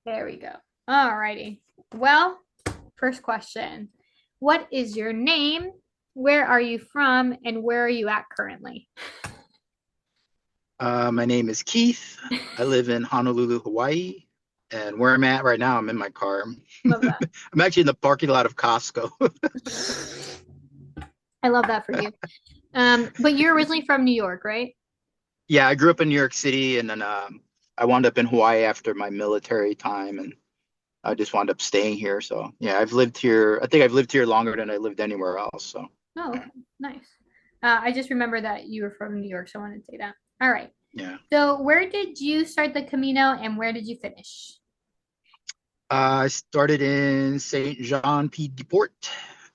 There we go. All righty. Well, first question. What is your name? Where are you from? And where are you at currently? My name is Keith. I live in Honolulu, Hawaii. And where I'm at right now, I'm in my car. Love that. I'm actually in the parking lot of Costco. I love that for you. But you're originally from New York, right? Yeah, I grew up in New York City and then I wound up in Hawaii after my military time and I just wound up staying here. So yeah, I've lived here. I think I've lived here longer than I lived anywhere else. So Oh, okay. Nice. I just remember that you were from New York, so I wanted to say that. All right. yeah. So, where did you start the Camino and where did you finish? I started in Saint Jean Pied de Port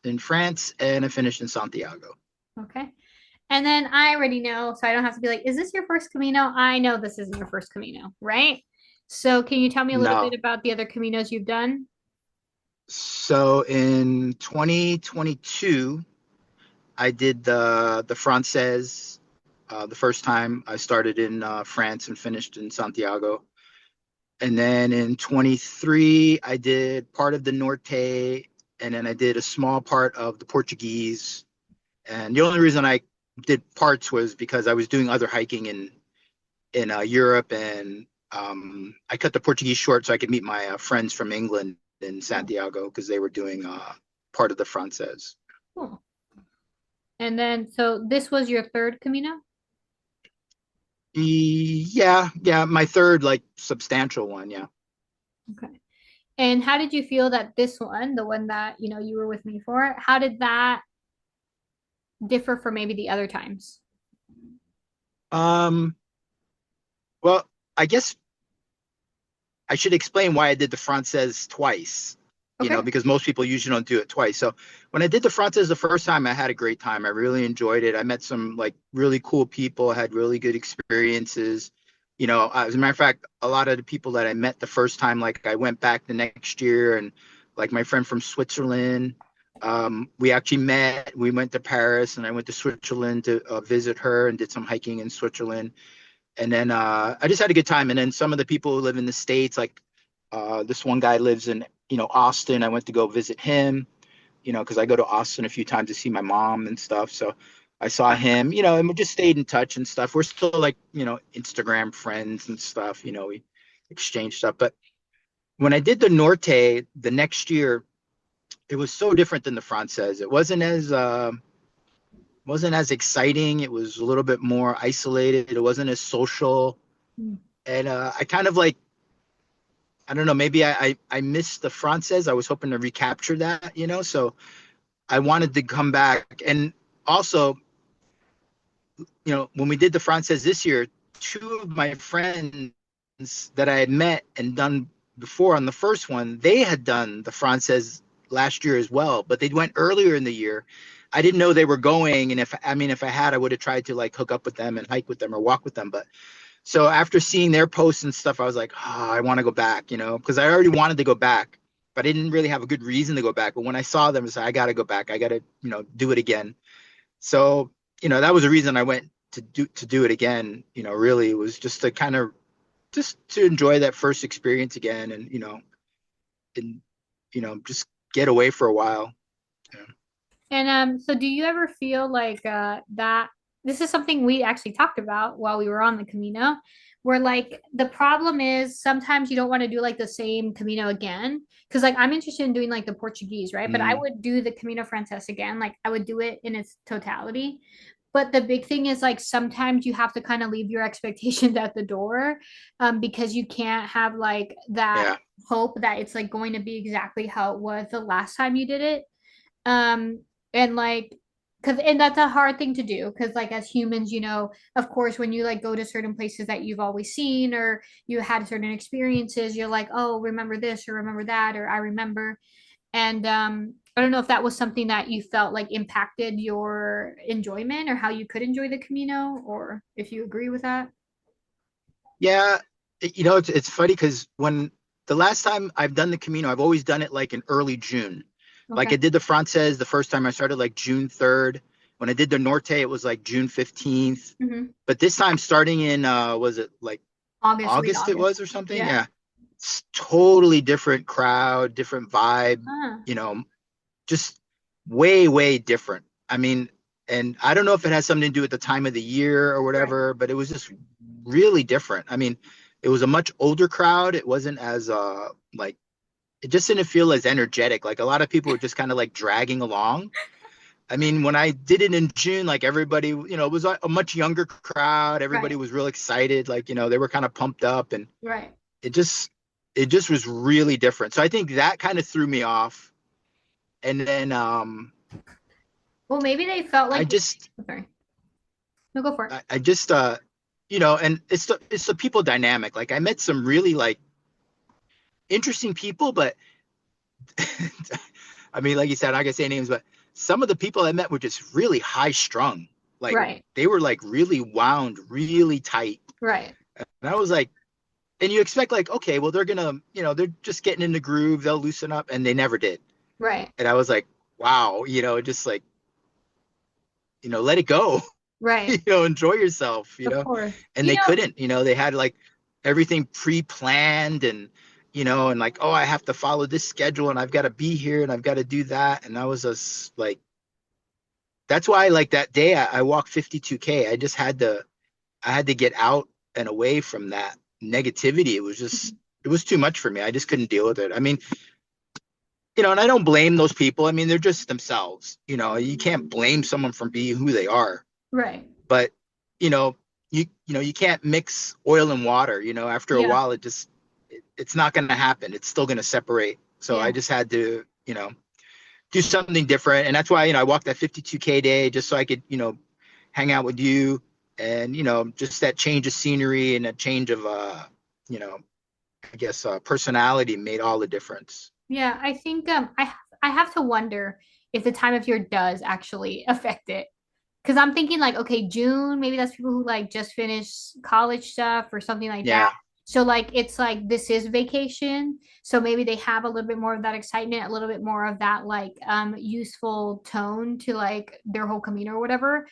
in France and I finished in Santiago. Okay. And then I already know, so I don't have to be like, is this your first Camino? I know this isn't your first Camino, right? So, can you tell me a little bit No. about the other Caminos you've done? So in 2022, I did the Francaise the first time. I started in France and finished in Santiago. And then in 23, I did part of the Norte, and then I did a small part of the Portuguese. And the only reason I did parts was because I was doing other hiking in Europe, and I cut the Portuguese short so I could meet my friends from England in Oh, Santiago because they were doing part of the Francaise. cool. And then, so this was your third Camino? Yeah, my third like substantial one, yeah. Okay. And how did you feel that this one, the one that, you were with me for, how did that differ from maybe the other times? Um, well, I guess I should explain why I did the Francaise twice, Okay. because most people usually don't do it twice. So when I did the Francaise the first time, I had a great time. I really enjoyed it. I met some like really cool people, had really good experiences. As a matter of fact, a lot of the people that I met the first time, like I went back the next year and like my friend from Switzerland, we actually met, we went to Paris and I went to Switzerland to visit her and did some hiking in Switzerland. And then I just had a good time. And then some of the people who live in the States, like this one guy lives in, Austin. I went to go visit him, because I go to Austin a few times to see my mom and stuff. So I saw him, and we just stayed in touch and stuff. We're still like, Instagram friends and stuff, we exchange stuff. But when I did the Norte the next year, it was so different than the Francaise. It wasn't as exciting. It was a little bit more isolated. It wasn't as social. Mm. And I kind of like, I don't know, maybe I missed the Frances. I was hoping to recapture that, so I wanted to come back. And also, when we did the Frances this year, two of my friends that I had met and done before on the first one, they had done the Frances last year as well, but they went earlier in the year. I didn't know they were going. And if I had, I would have tried to like hook up with them and hike with them or walk with them. But so after seeing their posts and stuff, I was like, oh, I want to go back, because I already wanted to go back, but I didn't really have a good reason to go back. But when I saw them, I said, I got to go back. I got to, do it again. So, that was the reason I went to do it again. Really, it was just to kind of just to enjoy that first experience again, and just get away for a while. Yeah. And so do you ever feel like that this is something we actually talked about while we were on the Camino, where like the problem is sometimes you don't want to do like the same Camino again. Because like I'm interested in doing like the Portuguese, right? But I Mm, would do the Camino Frances again. Like I would do it in its totality. But the big thing is like sometimes you have to kind of leave your expectations at the door, because you can't have like that yeah. hope that it's like going to be exactly how it was the last time you did it. um and like because and that's a hard thing to do because like as humans, of course when you like go to certain places that you've always seen or you had certain experiences, you're like, oh, remember this or remember that or I remember. And I don't know if that was something that you felt like impacted your enjoyment or how you could enjoy the Camino, or if you agree with that. Yeah. It's funny because when the last time I've done the Camino, I've always done it like in early June. Like Okay. I did the Frances the first time I started like June 3rd. When I did the Norte, it was like June 15th. Hmm. But this time starting in was it like August, late August it August. was or something? Yeah. Yeah. totally different crowd, different vibe, Ah, you know, just way, way different. I mean, and I don't know if it has something to do with the time of the year or right, whatever, but it was just really different. I mean, it was a much older crowd. It wasn't as like it just didn't feel as energetic. Like a lot of people were just kind of like dragging along. I mean, when I did it in June, like everybody, it was a much younger crowd. Everybody right, was real excited. Like, they were kind of pumped up and right. it just it just was really different. So I think that kind of threw me off. And then Well, maybe they felt I like, just oh, sorry, no, go for it. I just and it's the people dynamic. Like I met some really like interesting people, but I mean, like you said, I'm not gonna say names, but some of the people I met were just really high strung. Like Right, they were like really wound, really tight. right, And I was like, and you expect like, okay, well they're gonna, they're just getting in the groove, they'll loosen up, and they never did. right, And I was like, wow, just like, let it go, right. enjoy yourself, Of course. and they couldn't, they had like everything pre-planned and, and like, oh, I have to follow this schedule and I've got to be here and I've got to do that. And I was just like, that's why like that day I walked 52K. I had to get out and away from that negativity. It was too much for me. I just couldn't deal with it. I mean, and I don't blame those people. I mean, they're just themselves. You can't blame someone from being who they are. Right. But, you know, you can't mix oil and water. After a Yeah. while, it's not going to happen. It's still going to separate. So I Yeah. just had to, do something different. And that's why, I walked that 52K day just so I could, hang out with you and, just that change of scenery and a change of, you know, I guess, personality made all the difference. Yeah. I think I have to wonder if the time of year does actually affect it. Because I'm thinking like, okay, June, maybe that's people who like just finished college stuff or something like that. Yeah. So like it's like this is vacation. So maybe they have a little bit more of that excitement, a little bit more of that like useful tone to like their whole Camino or whatever.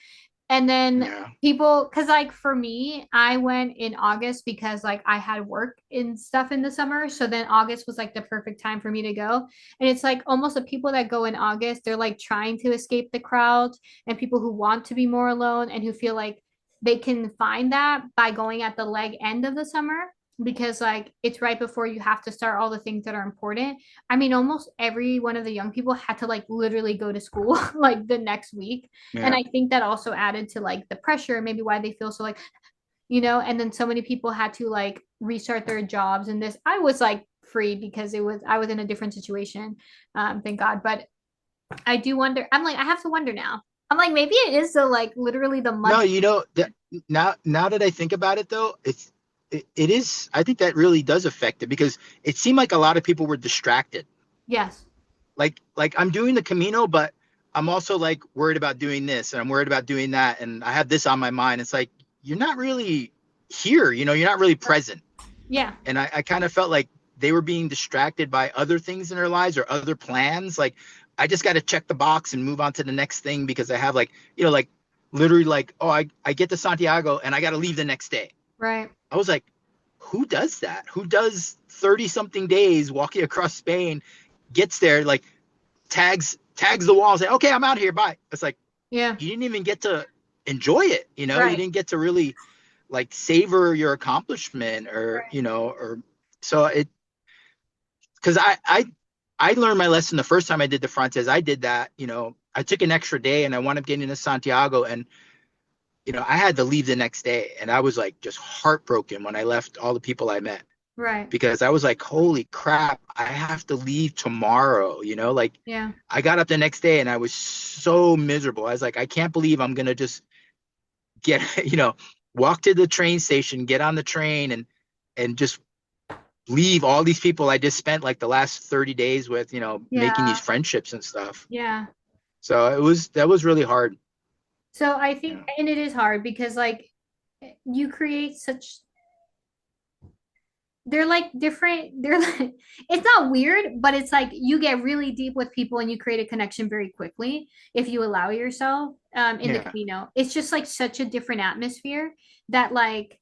And then Yeah. people, because like for me, I went in August because like I had work and stuff in the summer. So then August was like the perfect time for me to go. And it's like almost the people that go in August, they're like trying to escape the crowd and people who want to be more alone and who feel like they can find that by going at the leg end of the summer because like it's right before you have to start all the things that are important. I mean, almost every one of the young people had to like literally go to school like the next week, and Yeah. I think that also added to like the pressure, maybe why they feel so like, and then so many people had to like restart their jobs. And this, I was like free because I was in a different situation, thank God. But I do wonder, I'm like, I have to wonder now. I'm like, maybe it is the like literally the No, month. that now that I think about it though, it is, I think that really does affect it because it seemed like a lot of people were distracted. Yes. Like I'm doing the Camino, but I'm also like worried about doing this and I'm worried about doing that and I have this on my mind. It's like you're not really here, you're not really present. Yeah. And I kind of felt like they were being distracted by other things in their lives or other plans. Like I just got to check the box and move on to the next thing because I have like, like literally like, oh, I get to Santiago and I got to leave the next day. Right. I was like, who does that? Who does 30 something days walking across Spain, gets there, like tags the wall and say, okay, I'm out here. Bye. It's like, Yeah. you didn't even get to enjoy it. You Right. didn't get to really like savor your accomplishment or, Right. or so because I learned my lesson the first time I did the Frontes. I did that, I took an extra day and I wound up getting to Santiago and, I had to leave the next day. And I was like just heartbroken when I left all the people I met Right. because I was like, holy crap, I have to leave tomorrow, like Yeah. I got up the next day and I was so miserable. I was like, I can't believe I'm going to just get, walk to the train station, get on the train and just leave all these people I just spent like the last 30 days with, making these Yeah. friendships and stuff. Yeah. So that was really hard. So I think, Yeah. and it is hard because like you create such, they're like different, they're like, it's not weird, but it's like you get really deep with people and you create a connection very quickly if you allow yourself in the Yeah. Camino. It's just like such a different atmosphere that like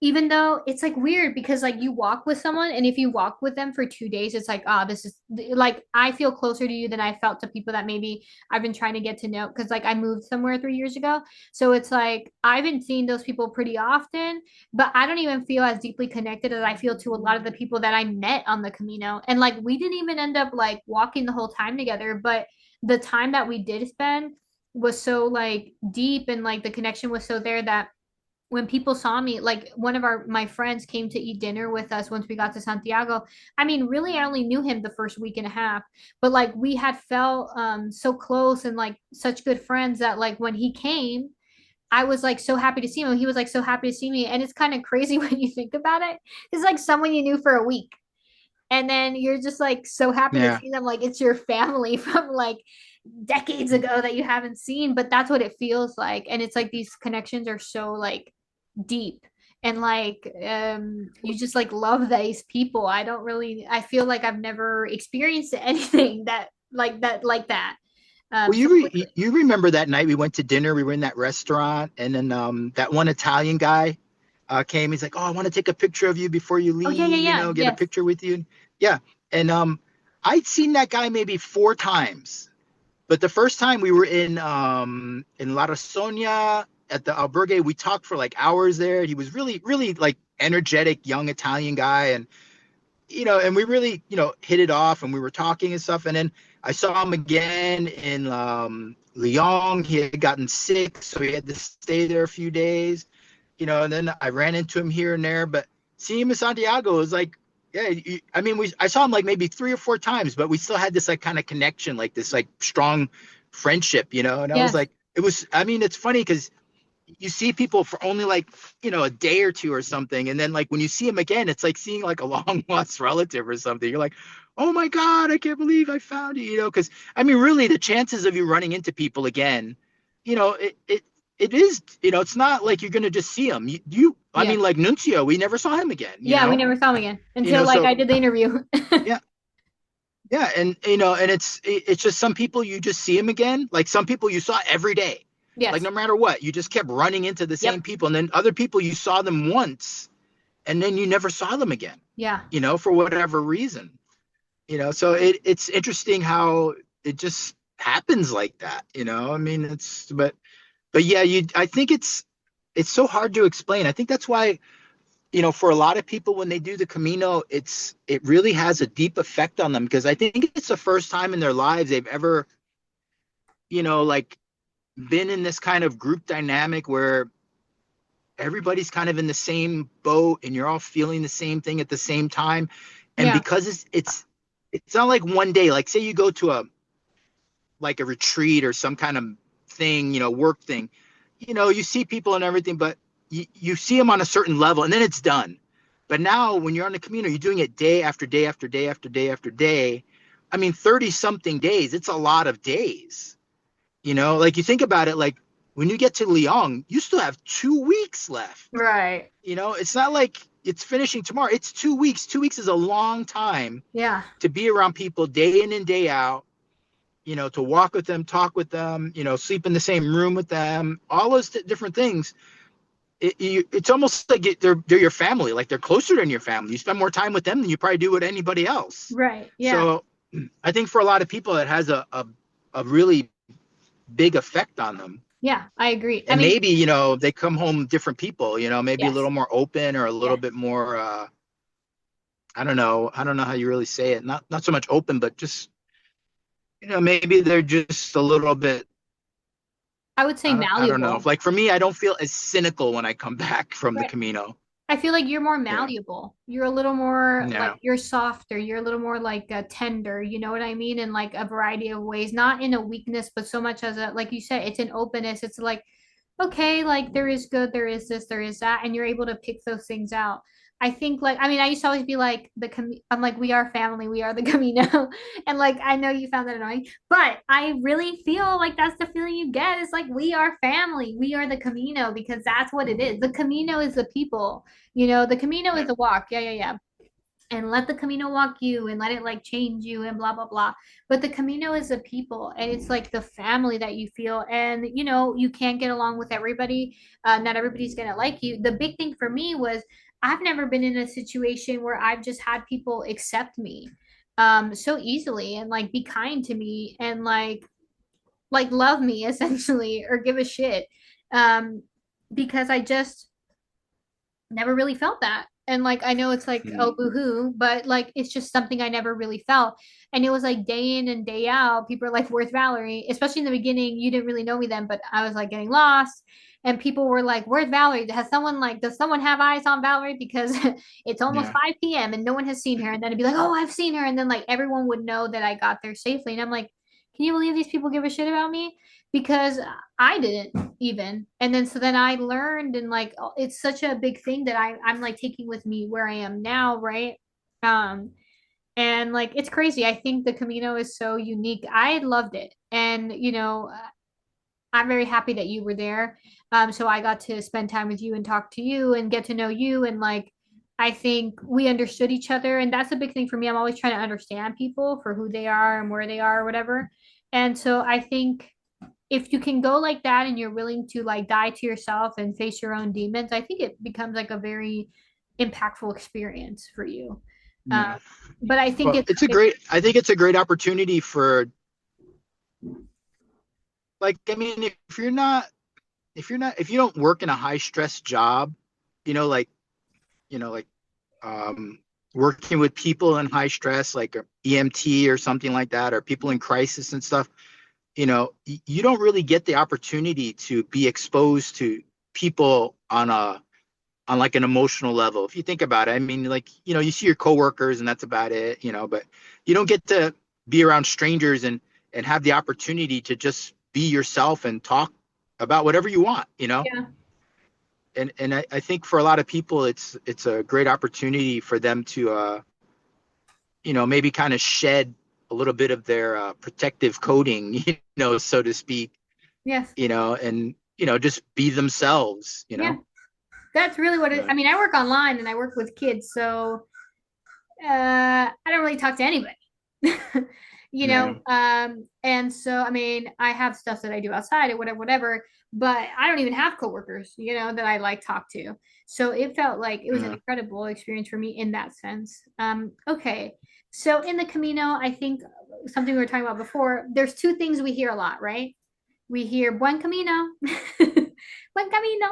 even though it's like weird because like you walk with someone and if you walk with them for 2 days, it's like, ah, this is like I feel closer to you than I felt to people that maybe I've been trying to get to know because like I moved somewhere 3 years ago. So it's like I've been seeing those people pretty often, but I don't even feel as deeply connected as I feel to a lot of the people that I met on the Camino. And like we didn't even end up like walking the whole time together, but the time that we did spend was so like deep and like the connection was so there that when people saw me, like one of our my friends came to eat dinner with us once we got to Santiago. I mean, really, I only knew him the first week and a half, but like we had felt so close and like such good friends that like when he came, I was like so happy to see him. He was like so happy to see me, and it's kind of crazy when you think about it. It's like someone you knew for a week, and then you're just like so happy to Yeah. see them, like it's your family from like decades ago that you haven't seen. But that's what it feels like, and it's like these connections are so like deep and like you just like love these people. I don't really I feel like I've never experienced anything that Well, so quickly. you remember that night we went to dinner, we were in that restaurant, and then that one Italian guy came. He's like, "Oh, I want to take a picture of you before you Oh yeah, leave, you yeah, know, get a yes. picture with you." Yeah. And I'd seen that guy maybe 4 times. But the first time we were in La Sonia at the albergue, we talked for like hours there. He was really, really like energetic young Italian guy, and and we really, hit it off, and we were talking and stuff. And then I saw him again in Lyon. He had gotten sick, so he had to stay there a few days, and then I ran into him here and there. But seeing him in Santiago was like, yeah, I mean, I saw him like maybe 3 or 4 times, but we still had this like kind of connection, like this like strong friendship, and I was Yes. like, I mean, it's funny because you see people for only like a day or two or something, and then like when you see them again, it's like seeing like a long lost relative or something. You're like, oh my god, I can't believe I found you, because I mean really the chances of you running into people again, it is, it's not like you're gonna just see them. I Yeah. mean, like Nuncio, we never saw him again, Yeah, we never saw him again until like so I did the interview. yeah. Yeah, and and it's just some people you just see them again. Like some people you saw every day. Like Yes. no matter what, you just kept running into the same Yep. people. And then other people you saw them once and then you never saw them again, Yeah. for whatever reason. So it's interesting how it just happens like that, I mean, but yeah, I think it's so hard to explain. I think that's why, for a lot of people when they do the Camino, it really has a deep effect on them because I think it's the first time in their lives they've ever, like been in this kind of group dynamic where everybody's kind of in the same boat and you're all feeling the same thing at the same time. And Yeah. because it's not like one day, like say you go to a retreat or some kind of thing, work thing, you see people and everything, but you see them on a certain level and then it's done. But now when you're on the Camino, you're doing it day after day after day after day after day. I mean, 30 something days, it's a lot of days. Like you think about it, like when you get to Lyon, you still have 2 weeks left. Right. It's not like it's finishing tomorrow. It's 2 weeks. 2 weeks is a long time Yeah. to be around people day in and day out, to walk with them, talk with them, sleep in the same room with them, all those different things. It's almost like they're your family, like they're closer than your family. You spend more time with them than you probably do with anybody else. Right. Yeah. So I think for a lot of people, it has a really big effect on them. Yeah, I agree. I And mean, maybe, they come home different people, maybe a yes. little more open or a little Yes. bit more, I don't know how you really say it. Not so much open, but just, maybe they're just a little bit, I would say I don't know. malleable. Like for me, I don't feel as cynical when I come back from the Right. Camino. I feel like you're more Yeah. malleable. You're a little more like Yeah. you're softer. You're a little more like tender. You know what I mean? In like a variety of ways, not in a weakness, but so much as a like you said, it's an openness. It's like okay, like there is good, there is this, there is that, and you're able to pick those things out. I think like I mean, I used to always be like I'm like we are family, we are the Camino, and like I know you found that annoying, but I really feel like that's the feeling you get. It's like we are family, we are the Camino because that's what it is. The Camino is the people, the Camino is Yeah. the walk. Yeah, yeah, yeah. and let the Camino walk you and let it like change you and blah blah blah. But the Camino is the people and it's like the family that you feel. And you know, you can't get along with everybody. Not everybody's gonna like you. The big thing for me was I've never been in a situation where I've just had people accept me so easily and like be kind to me and like love me essentially or give a shit. Um because I just never really felt that. And like I know it's like oh Mm, boohoo, but like it's just something I never really felt. And it was like day in and day out, people are like, "Where's Valerie?" Especially in the beginning, you didn't really know me then, but I was like getting lost. And people were like, "Where's Valerie? Has someone like does someone have eyes on Valerie?" Because it's almost yeah. 5 p.m. and no one has seen her. And then it'd be like, "Oh, I've seen her." And then like everyone would know that I got there safely. And I'm like, can you believe these people give a shit about me? Because I didn't even. And then so then I learned and like it's such a big thing that I'm like taking with me where I am now, right? Um and like it's crazy. I think the Camino is so unique. I loved it. And you know, I'm very happy that you were there. So I got to spend time with you and talk to you and get to know you and like I think we understood each other and that's a big thing for me. I'm always trying to understand people for who they are and where they are or whatever. And so I think if you can go like that and you're willing to like die to yourself and face your own demons, I think it becomes like a very impactful experience for you. Um, Yeah. but I think Well, I think it's a great opportunity for, like, I mean, if you don't work in a high stress job, you know, like, like, um, working with people in high stress, like a EMT or something like that, or people in crisis and stuff, you don't really get the opportunity to be exposed to people on like an emotional level. If you think about it, I mean, like, you see your coworkers and that's about it, but you don't get to be around strangers and have the opportunity to just be yourself and talk about whatever you want. yeah, And I think for a lot of people, it's a great opportunity for them to, maybe kind of shed a little bit of their protective coating, so to speak, yes, and, just be themselves. yeah. That's really what it. But I mean, I work online and I work with kids, so I don't really talk to anybody. you yeah. know, and so I mean, I have stuff that I do outside or whatever, whatever, but I don't even have coworkers, that I like talk to. So it felt like it was an Yeah. incredible experience for me in that sense. Okay. So in the Camino, I think something we were talking about before, there's two things we hear a lot, right? We hear Buen Camino. Buen Camino.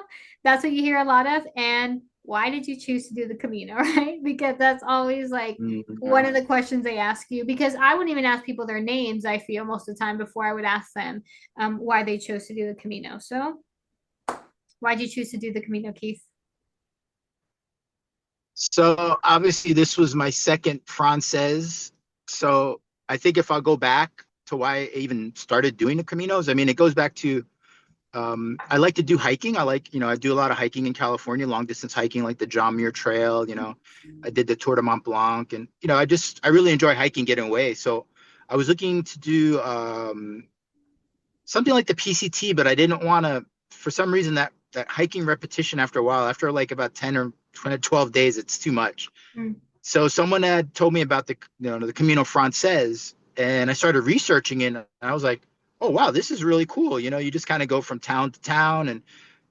That's what you hear a lot of. And why did you choose to do the Camino, right? Because that's always like one Yeah. of the questions they ask you. Because I wouldn't even ask people their names, I feel, most of the time before I would ask them why they chose to do the Camino. So, why did you choose to do the Camino, Keith? So obviously this was my second Frances. So I think if I go back to why I even started doing the Caminos, I mean, it goes back to, I like to do hiking. I do a lot of hiking in California, long distance hiking, like the John Muir Trail. I did the Tour de Mont Blanc, and I really enjoy hiking, getting away. So I was looking to do something like the PCT, but I didn't want to. For some reason, that hiking repetition after a while, after like about 10 or 20, 12 days, it's too much. Mm, So someone had told me about the Camino Frances, and I started researching it, and I was like, oh wow, this is really cool. You just kind of go from town to town, and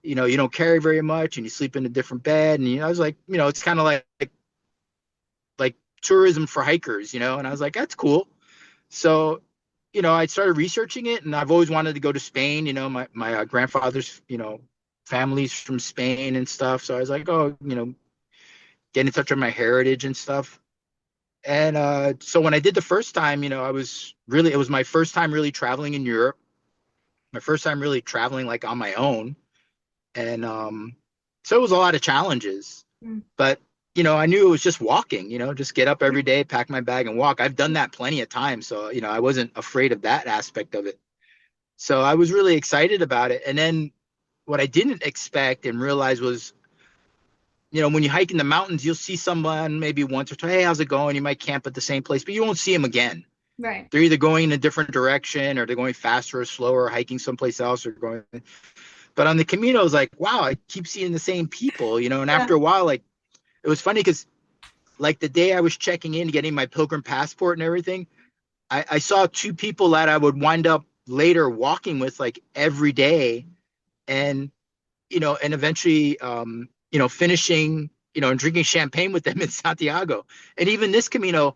you don't carry very much, and you sleep in a different bed, and I was like, it's kind of like tourism for hikers. And I was like, that's cool. So I started researching it, and I've always wanted to go to Spain. My grandfather's family's from Spain and stuff. So I was like, oh, get in touch with my heritage and stuff. And so when I did the first time, it was my first time really traveling in Europe, my first time really traveling like on my own. And so it was a lot of challenges, mm, but I knew it was just walking, just get up every day, pack my bag and walk. I've done that plenty of times. So, I wasn't afraid of that aspect of it. So I was really excited about it. And then what I didn't expect and realize was, when you hike in the mountains, you'll see someone maybe once or twice. Hey, how's it going? You might camp at the same place, but you won't see them again. right. They're either going in a different direction, or they're going faster or slower, or hiking someplace else, or going. But on the Camino, it's like, wow, I keep seeing the same people. And Yeah. after a while, like, it was funny because like the day I was checking in, getting my pilgrim passport and everything, I saw two people that I would wind up later walking with like every day, and and eventually, finishing, and drinking champagne with them in Santiago. And even this Camino,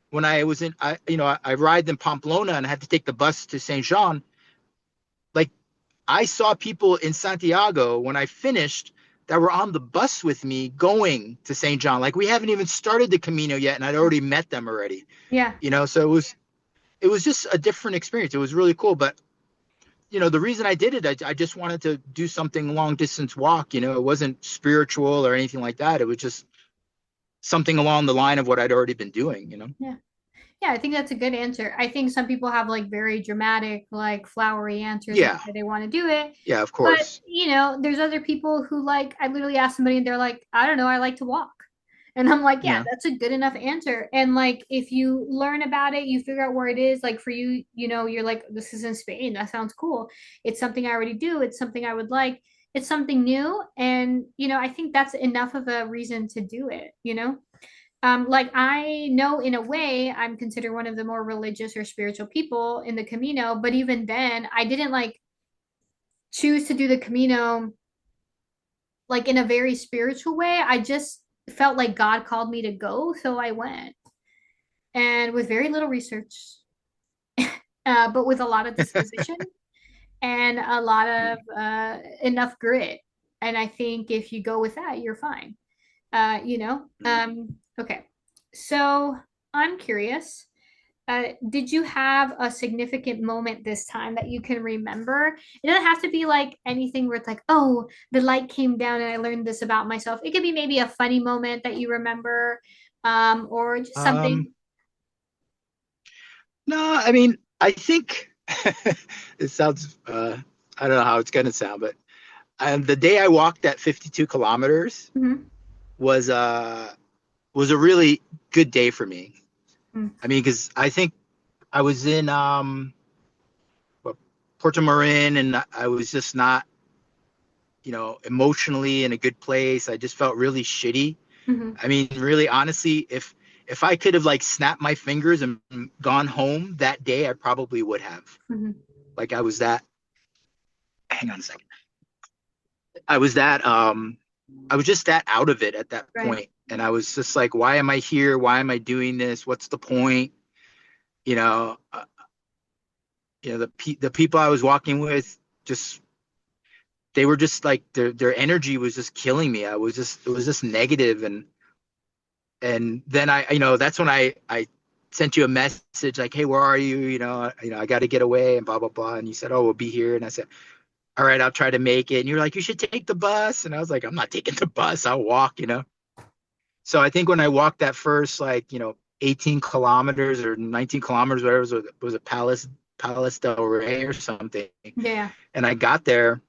when I was in, I arrived in Pamplona and I had to take the bus to Saint Jean. Like I saw people in Santiago when I finished that were on the bus with me going to St. John. Like we haven't even started the Camino yet, and I'd already met them already. Yeah. So it was just a different experience. It was really cool. But the reason I did it, I just wanted to do something long distance walk. It wasn't spiritual or anything like that. It was just something along the line of what I'd already been doing. Yeah. Yeah, I think that's a good answer. I think some people have like very dramatic, like flowery answers of Yeah, why they want to do it. yeah, of But, course. there's other people who like, I literally ask somebody and they're like, I don't know, I like to walk. And I'm like, yeah, Yeah. that's a good enough answer. And like, if you learn about it, you figure out where it is. Like for you, you're like, this is in Spain. That sounds cool. It's something I already do. It's something I would like. It's something new. And, I think that's enough of a reason to do it. Like I know in a way I'm considered one of the more religious or spiritual people in the Camino, but even then I didn't like choose to do the Camino like in a very spiritual way. I just felt like God called me to go, so I went. And with very little research, but with a lot of disposition and a lot of enough grit. And I think if you go with that, you're fine. Okay. So I'm curious. Did you have a significant moment this time that you can remember? It doesn't have to be like anything where it's like, oh, the light came down and I learned this about myself. It could be maybe a funny moment that you remember, or just Um, something. no, I mean, I think it sounds, I don't know how it's going to sound, but the day I walked that 52 kilometers Mhm. was uh was a really good day for me. Mm. I mean, because I think I was in Puerto Marin, and I was just not, emotionally in a good place. I just felt really shitty. Mhm. I mean, really, honestly, if I could have like snapped my fingers and gone home that day, I probably would have. Mhm. Like I was that. Hang on a second. I was that. I was just that out of it at that Right. point, and I was just like, why am I here? Why am I doing this? What's the point? You know, uh, the people I was walking with, just they were just like their energy was just killing me. It was just negative, and then that's when I sent you a message like, hey, where are you? I got to get away and blah blah blah. And you said, oh, we'll be here. And I said, all right, I'll try to make it. And you're like, you should take the bus. And I was like, I'm not taking the bus. I'll walk. So I think when I walked that first, like, 18 kilometers or 19 kilometers, whatever, was a Palace del Rey or something. Yeah. And I got there,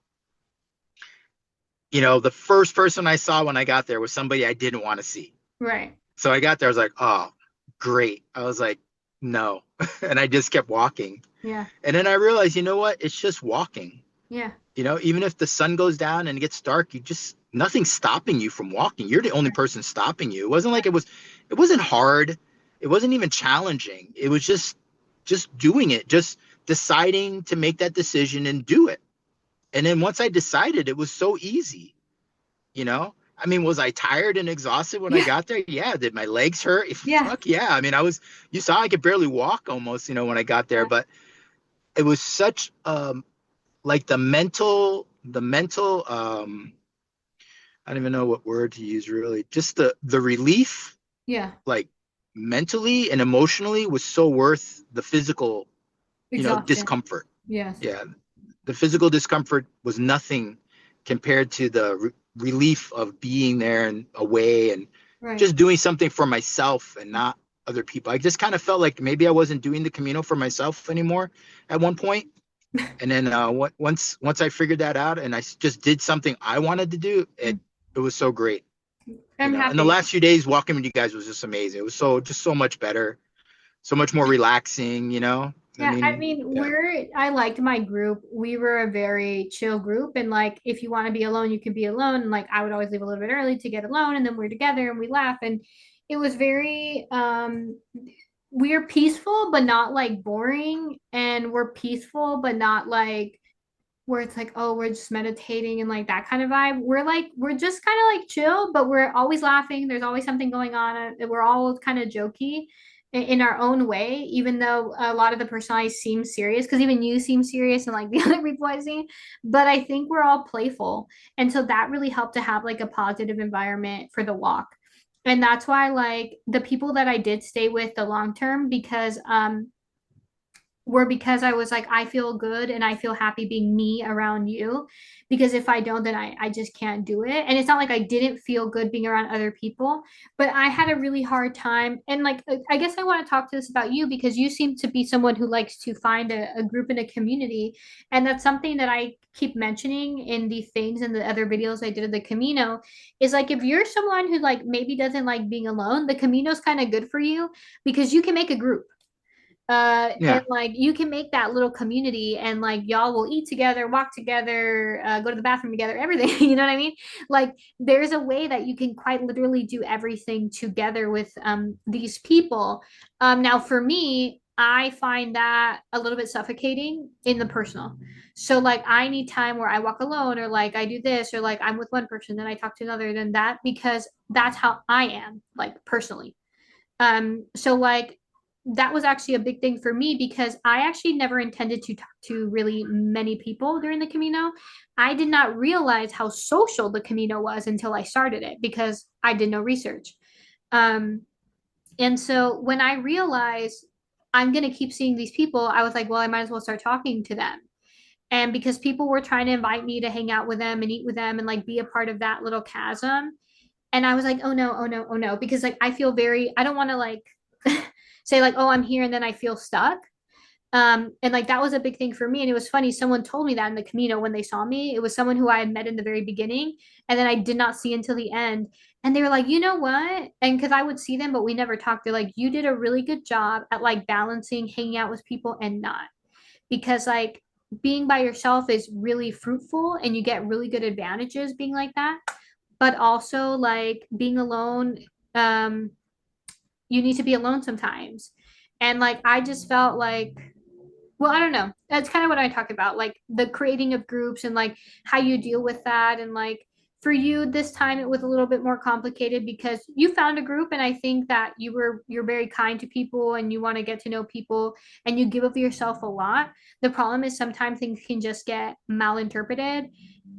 the first person I saw when I got there was somebody I didn't want to see. Right. So I got there, I was like, oh, great. I was like, no. And I just kept walking. Yeah. And then I realized, you know what? It's just walking. Yeah. Even if the sun goes down and it gets dark, nothing's stopping you from walking. You're the only Right. person stopping you. It wasn't like it wasn't hard. It wasn't even challenging. It was just doing it, just deciding to make that decision and do it. And then once I decided, it was so easy, you know? I mean, was I tired and exhausted when I Yeah. got there? Yeah. Did my legs hurt? Yeah. Fuck yeah. I mean, you saw I could barely walk almost, when I got there, Yeah. but it was such, like the mental, I don't even know what word to use really. Just the relief, Yeah. like mentally and emotionally, was so worth the physical, Exhaustion. discomfort. Yes. Yeah. The physical discomfort was nothing compared to the relief of being there and away and Right. just doing something for myself and not other people. I just kind of felt like maybe I wasn't doing the Camino for myself anymore at one point. And then once I figured that out and I just did something I wanted to do, it was so great. I'm And the happy. last few days walking with you guys was just amazing. It was so much better, so much more relaxing. I Yeah, I mean, mean, yeah. I liked my group. We were a very chill group, and like, if you want to be alone, you can be alone. And like, I would always leave a little bit early to get alone, and then we're together and we laugh. And it was very we're peaceful but not like boring, and we're peaceful but not like where it's like, oh, we're just meditating and like that kind of vibe. We're like, we're just kind of like chill, but we're always laughing. There's always something going on. We're all kind of jokey in our own way, even though a lot of the personalities seem serious, because even you seem serious and like the other people I've seen. But I think we're all playful. And so that really helped to have like a positive environment for the walk. And that's why like the people that I did stay with the long term, because I was like, I feel good and I feel happy being me around you. Because if I don't, then I just can't do it. And it's not like I didn't feel good being around other people, but I had a really hard time. And like, I guess I want to talk to this about you because you seem to be someone who likes to find a group in a community. And that's something that I keep mentioning in the things and the other videos I did of the Camino is like, if you're someone who like maybe doesn't like being alone, the Camino's kind of good for you because you can make a group and Yeah. like you can make that little community and like y'all will eat together, walk together, go to the bathroom together, everything. You know what I mean? Like there's a way that you can quite literally do everything together with these people. Now for me, I find that a little bit suffocating in the personal. So like I need time where I walk alone or like I do this or like I'm with one person, then I talk to another, then that because that's how I am, like personally. So like that was actually a big thing for me because I actually never intended to talk to really many people during the Camino. I did not realize how social the Camino was until I started it because I did no research. Um, and so when I realized I'm going to keep seeing these people, I was like, well, I might as well start talking to them. And because people were trying to invite me to hang out with them and eat with them and like be a part of that little chasm, and I was like, oh no, oh no, oh no, because like I feel very, I don't want to like say like, oh, I'm here and then I feel stuck. And like that was a big thing for me. And it was funny, someone told me that in the Camino when they saw me. It was someone who I had met in the very beginning and then I did not see until the end. And they were like, you know what? And because I would see them, but we never talked. They're like, you did a really good job at like balancing hanging out with people and not. Because like being by yourself is really fruitful and you get really good advantages being like that, but also like being alone, um you need to be alone sometimes. And like I just felt like, well, I don't know, that's kind of what I talk about, like the creating of groups and like how you deal with that. And like for you this time it was a little bit more complicated because you found a group and I think that you're very kind to people and you want to get to know people and you give of yourself a lot. The problem is sometimes things can just get malinterpreted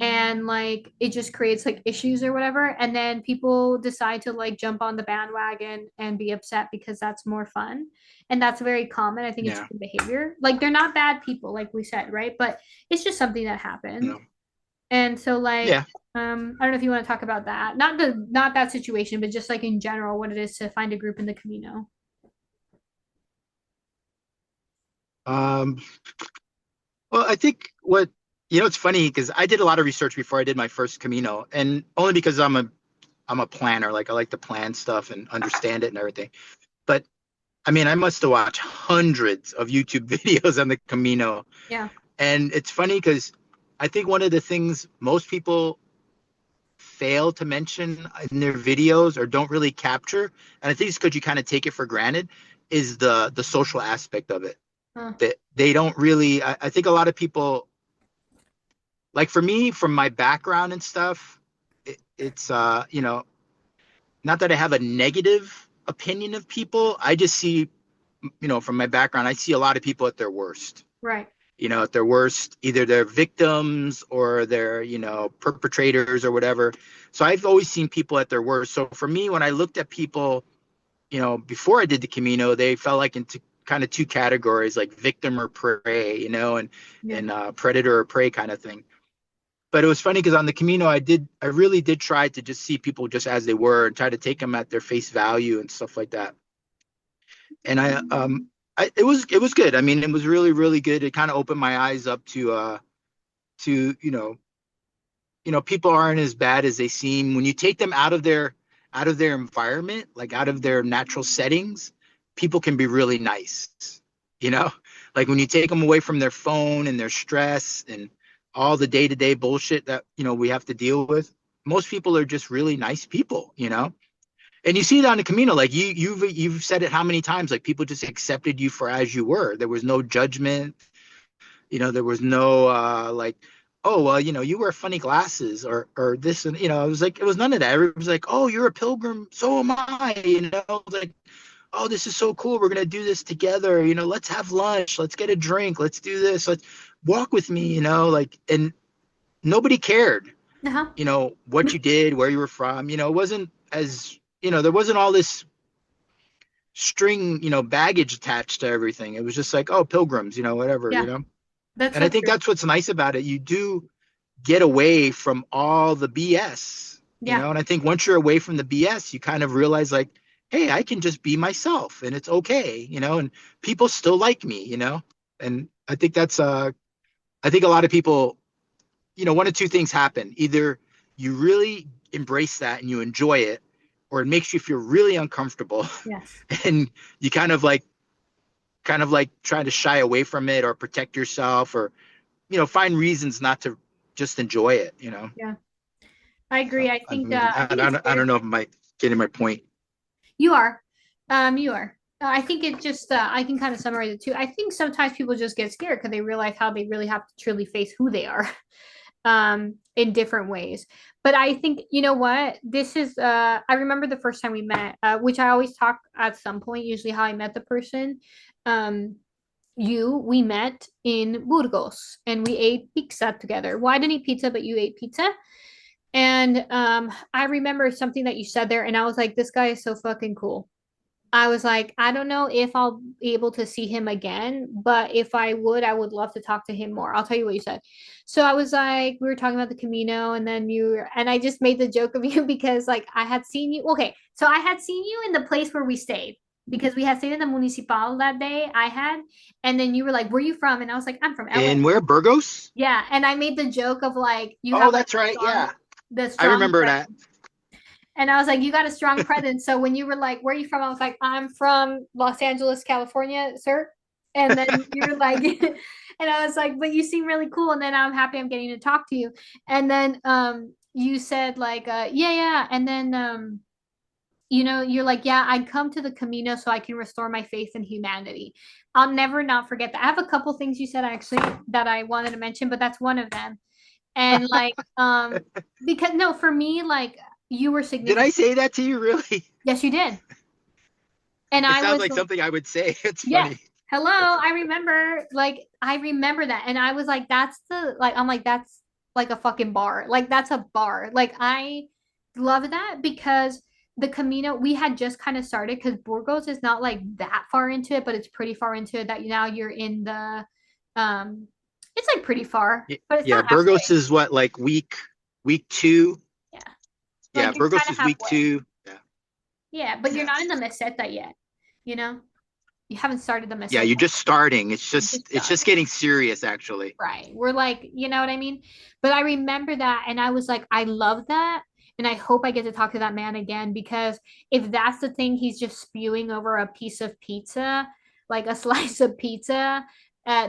and like it just creates like issues or whatever, and then people decide to like jump on the bandwagon and be upset because that's more fun. And that's very common. I think it's Yeah. human behavior. Like they're not bad people like we said, right? But it's just something that happened. No. And so like Yeah. I don't know if you want to talk about that, not that situation, but just like in general what it is to find a group in the Camino. Um, well, I think it's funny because I did a lot of research before I did my first Camino, and only because I'm a planner. Like I like to plan stuff and understand it and everything. But I mean, I must have watched hundreds of YouTube videos on the Camino. Yeah. And it's funny because I think one of the things most people fail to mention in their videos or don't really capture, and I think it's because you kind of take it for granted, is the social aspect of it. Huh. That they don't really, I think a lot of people, like for me, from my background and stuff, it's, not that I have a negative opinion of people. I just see, from my background, I see a lot of people at their worst. Right. At their worst, either they're victims or they're, perpetrators or whatever. So I've always seen people at their worst. So for me, when I looked at people, before I did the Camino, they felt like into kind of two categories, like victim or prey, Yeah. and predator or prey kind of thing. But it was funny because on the Camino, I really did try to just see people just as they were and try to take them at their face value and stuff like that. And it was good. I mean, it was really, really good. It kind of opened my eyes up to people aren't as bad as they seem when you take them out of their environment, like out of their natural settings. People can be really nice, you know, like when you take them away from their phone and their stress and all the day-to-day bullshit that we have to deal with. Most people are just really nice people. And you see it on the Camino, like you've said it how many times? Like people just accepted you for as you were. There was no judgment. There was no like, oh well, you wear funny glasses or this, and it was like it was none of that. Everybody was like, oh, you're a pilgrim, so am I. It was like, oh, this is so cool. We're gonna do this together. Let's have lunch. Let's get a drink. Let's do this. Let's walk with me. Like, and nobody cared. Uh-huh. What you did, where you were from. It wasn't as there wasn't all this string, baggage attached to everything. It was just like, oh, pilgrims, whatever, Yeah, that's And I so think true. that's what's nice about it. You do get away from all the BS, Yeah. And I think once you're away from the BS, you kind of realize like, hey, I can just be myself and it's okay, and people still like me, And I think I think a lot of people, one of two things happen. Either you really embrace that and you enjoy it, or it makes you feel really uncomfortable Yes. and you kind of like try to shy away from it or protect yourself or find reasons not to just enjoy it, Yeah. I So agree. I mean, I think it's I very don't know if I'm getting my point. you are. You are. I think it just I can kind of summarize it too. I think sometimes people just get scared because they realize how they really have to truly face who they are in different ways. But I think you know what? This is I remember the first time we met, which I always talk at some point, usually how I met the person. Um we met in Burgos and we ate pizza together. Well, I didn't eat pizza, but you ate pizza. And I remember something that you said there, and I was like, this guy is so fucking cool. I was like, I don't know if I'll be able to see him again, but if I would love to talk to him more. I'll tell you what you said. So I was like, we were talking about the Camino, and then and I just made the joke of you because like I had seen you. Okay, so I had seen you in the place where we stayed because we had stayed in the Municipal that day. I had, and then you were like, where are you from? And I was like, I'm from LA. In where? Burgos? Yeah, and I made the joke of like you Oh, have like that's right. Yeah. the I strong remember that. presence. And I was like, you got a strong presence. So when you were like, where are you from? I was like, I'm from Los Angeles, California, sir. And then you were like, and I was like, but you seem really cool. And then I'm happy I'm getting to talk to you. And then you said like, yeah, yeah. And then you're like, yeah, I'd come to the Camino so I can restore my faith in humanity. I'll never not forget that. I have a couple things you said actually that I wanted to mention, but that's one of them. And like, because no, for me, like you were Did significant. I say that to you really? Yes, you did. And It I sounds was like like, something I would say. It's yes, funny. hello. I remember that. And I was like, I'm like, that's like a fucking bar. Like, that's a bar. Like, I love that because the Camino, we had just kind of started because Burgos is not like that far into it, but it's pretty far into it that now you're in um, it's like pretty far, but it's Yeah, not halfway. Burgos is what, like week two? Yeah. Yeah, Like, you're Burgos kind of is week halfway. two. Yeah. Yeah, but you're Yeah. not in the meseta yet, you know? You haven't started the Yeah, meseta. you're just starting. You just It's just started. getting serious actually. Right. We're like, you know what I mean? But I remember that and I was like, I love that. And I hope I get to talk to that man again because if that's the thing he's just spewing over a piece of pizza, like a slice of pizza,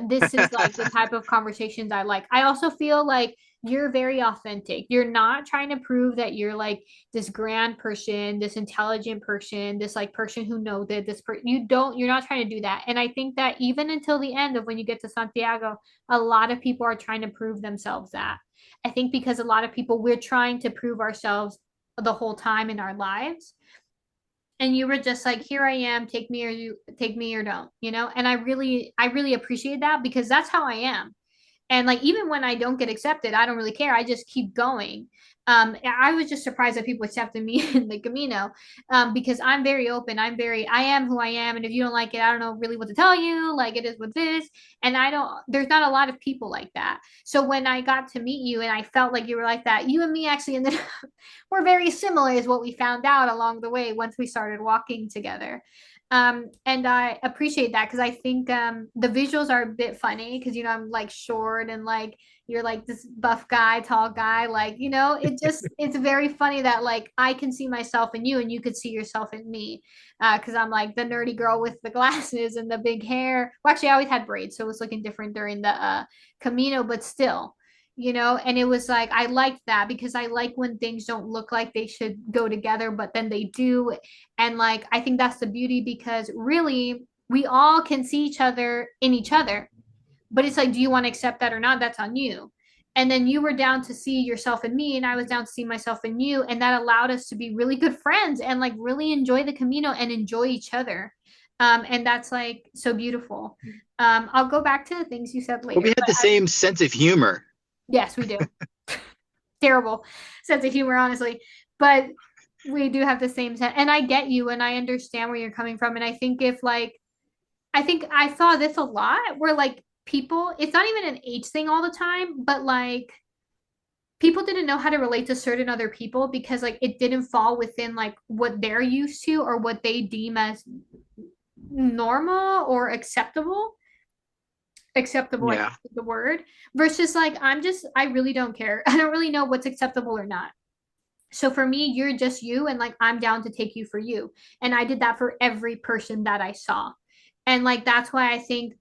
this is like the type of conversations I like. I also feel like you're very authentic. You're not trying to prove that you're like this grand person, this intelligent person, this like person who knows that you're not trying to do that. And I think that even until the end of when you get to Santiago, a lot of people are trying to prove themselves that. I think because a lot of people, we're trying to prove ourselves the whole time in our lives. And you were just like, here I am, take me or don't, And I really appreciate that because that's how I am. And like even when I don't get accepted, I don't really care. I just keep going. I was just surprised that people accepted me in the Camino because I'm very open. I am who I am. And if you don't like it, I don't know really what to tell you. Like it is what this. And there's not a lot of people like that. So when I got to meet you and I felt like you were like that, you and me actually ended up, we're very similar, is what we found out along the way once we started walking together. And I appreciate that because I think the visuals are a bit funny because I'm like short and like you're like this buff guy, tall guy, like it's very funny that like I can see myself in you and you could see yourself in me because I'm like the nerdy girl with the glasses and the big hair. Well, actually, I always had braids, so it was looking different during the Camino, but still. and it was like I liked that because I like when things don't look like they should go together, but then they do. And like I think that's the beauty because really we all can see each other in each other, but it's like, do you want to accept that or not? That's on you. And then you were down to see yourself in me, and I was down to see myself in you. And that allowed us to be really good friends and like really enjoy the Camino and enjoy each other. And that's like so beautiful. I'll go back to the things you said But later, we had but the same sense of humor. yes, we do. Terrible sense of humor, honestly. But we do have the same sense. And I get you and I understand where you're coming from. And I think if like, I think I saw this a lot where like people, it's not even an age thing all the time, but like people didn't know how to relate to certain other people because like it didn't fall within like what they're used to or what they deem as normal or acceptable. Acceptable, I think Yeah. is the word, versus like I really don't care. I don't really know what's acceptable or not. So for me, you're just you, and like I'm down to take you for you. And I did that for every person that I saw. And like that's why I think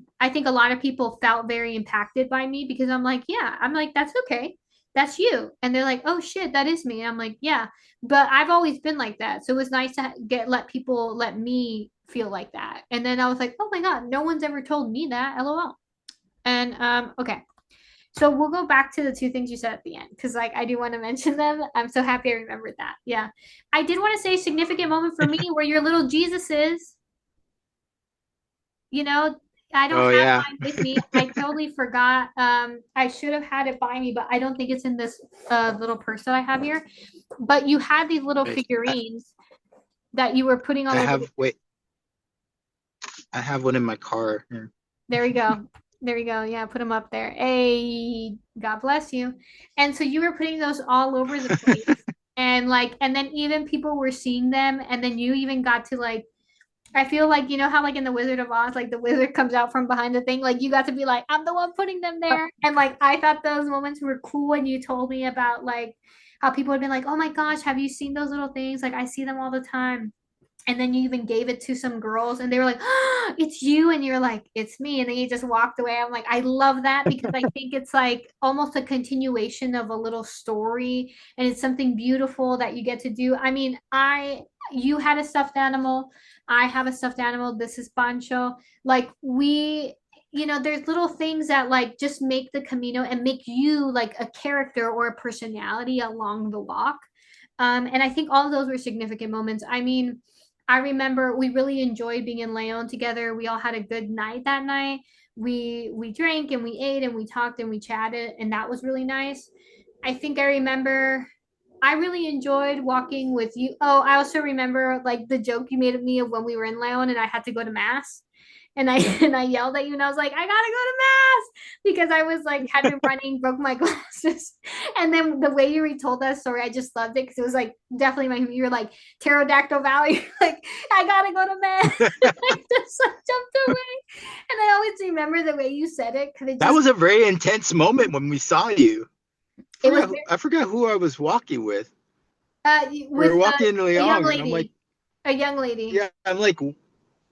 a lot of people felt very impacted by me because I'm like, yeah, I'm like, that's okay. That's you. And they're like, oh shit, that is me. And I'm like, yeah. But I've always been like that. So it was nice to let people let me feel like that. And then I was like, oh my God, no one's ever told me that. LOL. And okay. So we'll go back to the two things you said at the end because like I do want to mention them. I'm so happy I remembered that. Yeah. I did want to say significant moment for me where your little Jesus is, you know, I don't Oh have yeah. mine with me. I totally forgot. I should have had it by me, but I don't think it's in this little purse that I have here. But you had these little Right. figurines that you were putting I all over. have wait, I have one in my car here. There we go. There we go. Yeah, put them up there. Hey, God bless you. And so you were putting those all over the place. And like, and then even people were seeing them. And then you even got to like, I feel like, you know how like in the Wizard of Oz, like the wizard comes out from behind the thing, like you got to be like, I'm the one putting them there. And like, I thought those moments were cool when you told me about like how people had been like, oh my gosh, have you seen those little things? Like, I see them all the time. And then you even gave it to some girls and they were like, oh, it's you. And you're like, it's me. And then you just walked away. I'm like, I love that because I think it's like almost a continuation of a little story and it's something beautiful that you get to do. I mean, you had a stuffed animal. I have a stuffed animal. This is Pancho. Like there's little things that like just make the Camino and make you like a character or a personality along the walk. And I think all of those were significant moments. I mean, I remember we really enjoyed being in Leon together. We all had a good night that night. We drank and we ate and we talked and we chatted, and that was really nice. I think I remember I really enjoyed walking with you. Oh, I also remember like the joke you made of me of when we were in Leon and I had to go to mass. And I and I yelled at you and I was like, I gotta go to mass because I was like had been running, broke my glasses. And then the way you retold that story, I just loved it because it was like definitely my you were like pterodactyl valley, like I gotta go to mass. I just like, jumped away. And I always remember the way you said it because it That just was a very intense moment when we saw you. it was I forgot who I was walking with. We with were walking in a young Leon, and I'm like, lady. A young lady. yeah, I'm like,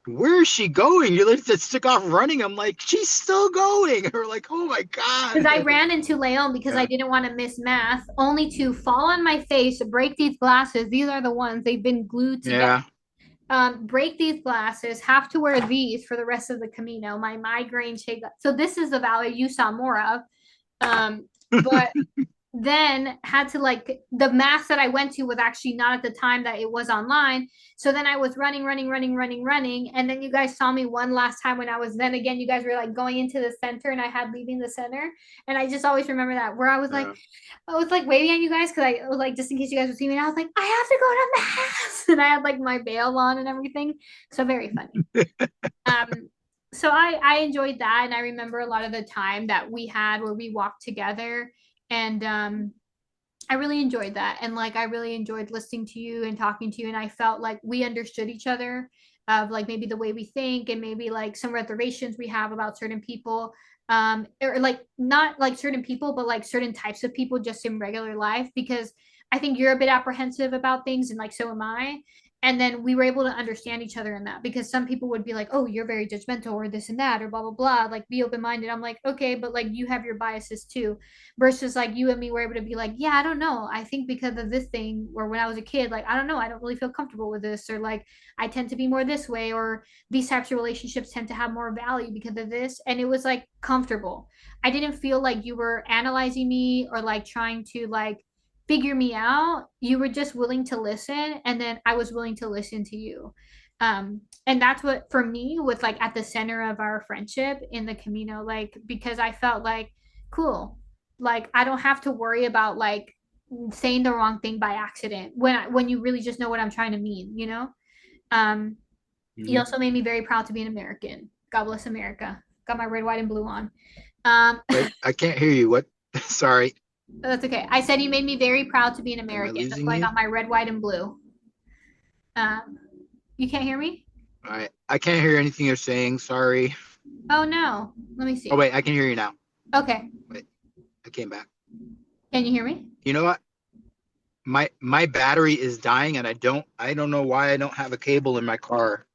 where is she going? You like just took off running. I'm like, she's still going. We're like, oh my Because god. I ran into Leon because I Yeah, didn't want to miss math, only to fall on my face, break these glasses. These are the ones they've been glued together. yeah. Break these glasses, have to wear these for the rest of the Camino. My migraine shake. So this is the valley you saw more of. But then had to like the mass that I went to was actually not at the time that it was online. So then I was running. And then you guys saw me one last time when I was then again, you guys were like going into the center and I had leaving the center. And I just always remember that where Yeah. I was like waving at you guys because I was like, just in case you guys would see me. And I was like, I have to go to mass. And I had like my veil on and everything. So very funny. Um, so I enjoyed that. And I remember a lot of the time that we had where we walked together and I really enjoyed that. And like I really enjoyed listening to you and talking to you. And I felt like we understood each other of like maybe the way we think and maybe like some reservations we have about certain people. Or like not like certain people, but like certain types of people just in regular life because I think you're a bit apprehensive about things and like so am I. And then we were able to understand each other in that, because some people would be like, oh, you're very judgmental or this and that or blah blah blah, like be open-minded. I'm like, okay, but like you have your biases too, versus like you and me were able to be like, yeah, I don't know, I think because of this thing, or when I was a kid, like I don't know, I don't really feel comfortable with this, or like I tend to be more this way, or these types of relationships tend to have more value because of this. And it was like comfortable. I didn't feel like you were analyzing me or like trying to like figure me out. You were just willing to listen, and then I was willing to listen to you. And that's what for me was like at the center of our friendship in the Camino, like because I felt like cool, like I don't have to worry about like saying the wrong thing by accident when you really just know what I'm trying to mean, you know. um you Hmm. also made me very proud to be an American. God bless America. Got my red, white, and blue on. Wait, I can't hear you. What? Sorry. That's okay. I said you made me very proud to be an Am I American. That's losing why I you? got my red, white, and blue. Um, you can't hear me? All right. I can't hear anything you're saying. Sorry. Oh no. Let me Oh see. wait, I can hear you now. Okay. Wait, I came back. Can you hear me? You know what? My battery is dying, and I don't know why I don't have a cable in my car.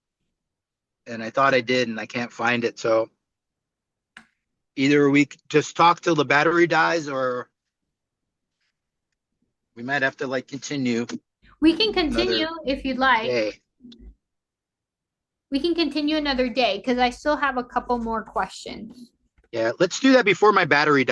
And I thought I did, and I can't find it. So either we just talk till the battery dies, or we might have to like continue We can continue another if you'd like. day. We can continue another day because I still have a couple more questions. Yeah, let's do that before my battery dies.